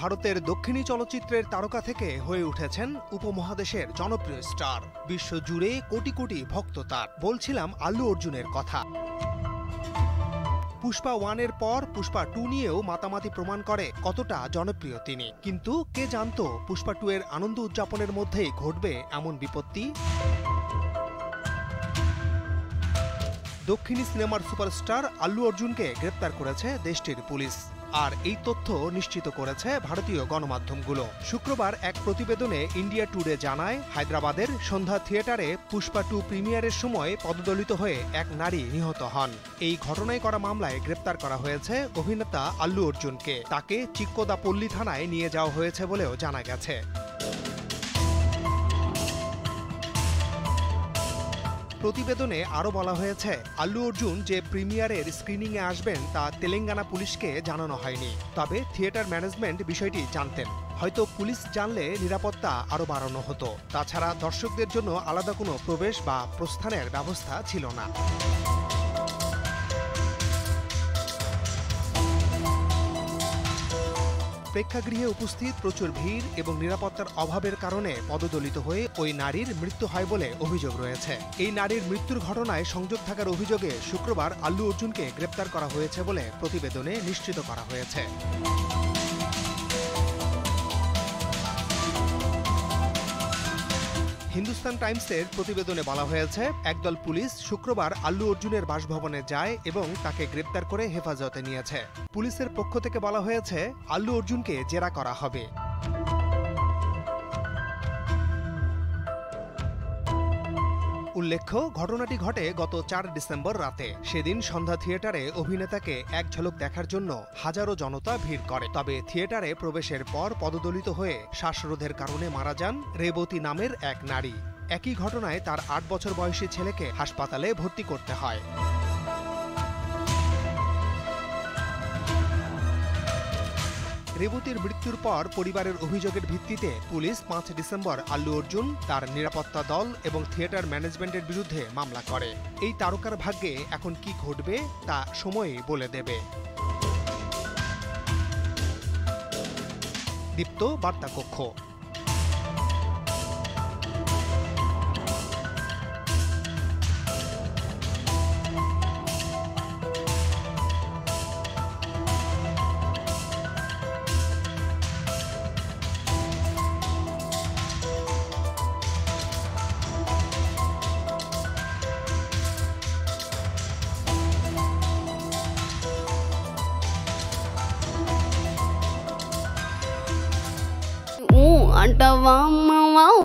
ভারতের দক্ষিণী চলচ্চিত্রের তারকা থেকে হয়ে উঠেছেন উপমহাদেশের জনপ্রিয় স্টার। বিশ্বজুড়ে কোটি কোটি ভক্ত তার। বলছিলাম আল্লু অর্জুনের কথা। পুষ্পা 1-এর পর পুষ্পা 2 নিয়েও মাতামাতি প্রমাণ করে কতটা জনপ্রিয় তিনি। কিন্তু কে জানতো পুষ্পা 2 এর আনন্দ উদযাপনের মধ্যেই ঘটবে এমন বিপত্তি। দক্ষিণী সিনেমার সুপারস্টার আল্লু অর্জুনকে গ্রেপ্তার করেছে দেশটির পুলিশ। আর এই তথ্য নিশ্চিত করেছে ভারতীয় গণমাধ্যমগুলো। শুক্রবার এক প্রতিবেদনে ইন্ডিয়া টুডে জানায়, হায়দ্রাবাদের সন্ধ্যা থিয়েটারে পুষ্পা 2 প্রিমিয়ারের সময় পদদলিত হয়ে এক নারী নিহত হন। এই ঘটনায় করা মামলায় গ্রেপ্তার করা হয়েছে অভিনেতা আল্লু অর্জুনকে। তাকে চিক্কোদাপল্লী থানায় নিয়ে যাওয়া হয়েছে বলেও জানা গেছে। প্রতিবেদনে আরও বলা হয়েছে, আল্লু অর্জুন যে প্রিমিয়ারের স্ক্রিনিংয়ে আসবেন তা তেলেঙ্গানা পুলিশকে জানানো হয়নি। তবে থিয়েটার ম্যানেজমেন্ট বিষয়টি জানতেন। হয়তো পুলিশ জানলে নিরাপত্তা আরও বাড়ানো হতো। তাছাড়া দর্শকদের জন্য আলাদা কোনো প্রবেশ বা প্রস্থানের ব্যবস্থা ছিল না। প্রেক্ষাগৃহে উপস্থিত প্রচুর ভিড় এবং নিরাপত্তার অভাবের কারণে পদদলিত হয়ে ওই নারীর মৃত্যু হয় বলে অভিযোগ রয়েছে। এই নারীর মৃত্যুর ঘটনায় সংযোগ থাকার অভিযোগে শুক্রবার আল্লু অর্জুনকে গ্রেপ্তার করা হয়েছে বলে প্রতিবেদনে নিশ্চিত করা হয়েছে। হিন্দুস্তান টাইমসের প্রতিবেদনে বলা হয়েছে, একদল পুলিশ শুক্রবার আল্লু অর্জুনের বাসভবনে যায় এবং তাকে গ্রেপ্তার করে হেফাজতে নিয়েছে। পুলিশের পক্ষ থেকে বলা হয়েছে, আল্লু অর্জুনকে জেরা করা হবে। উল্লেখ্য, ঘটনাটি ঘটে গত 4 ডিসেম্বর রাতে। সেদিন সন্ধ্যা থিয়েটারে অভিনেতাকে এক ঝলক দেখার জন্য হাজারো জনতা ভিড় করে। তবে থিয়েটারে প্রবেশের পর পদদলিত হয়ে শ্বাসরোধের কারণে মারা যান রেবতী নামের এক নারী। একই ঘটনায় তার 8 বছর বয়সী ছেলেকে হাসপাতালে ভর্তি করতে হয়। রেবতীর মৃত্যুর পর পরিবারের অভিযোগের ভিত্তিতে পুলিশ 5 ডিসেম্বর আল্লু অর্জুন, তার নিরাপত্তা দল এবং থিয়েটার ম্যানেজমেন্টের বিরুদ্ধে মামলা করে। এই তারকার ভাগ্যে এখন কি ঘটবে তা সময়ই বলে দেবে। দীপ্ত বার্তা কক্ষ। అంటవా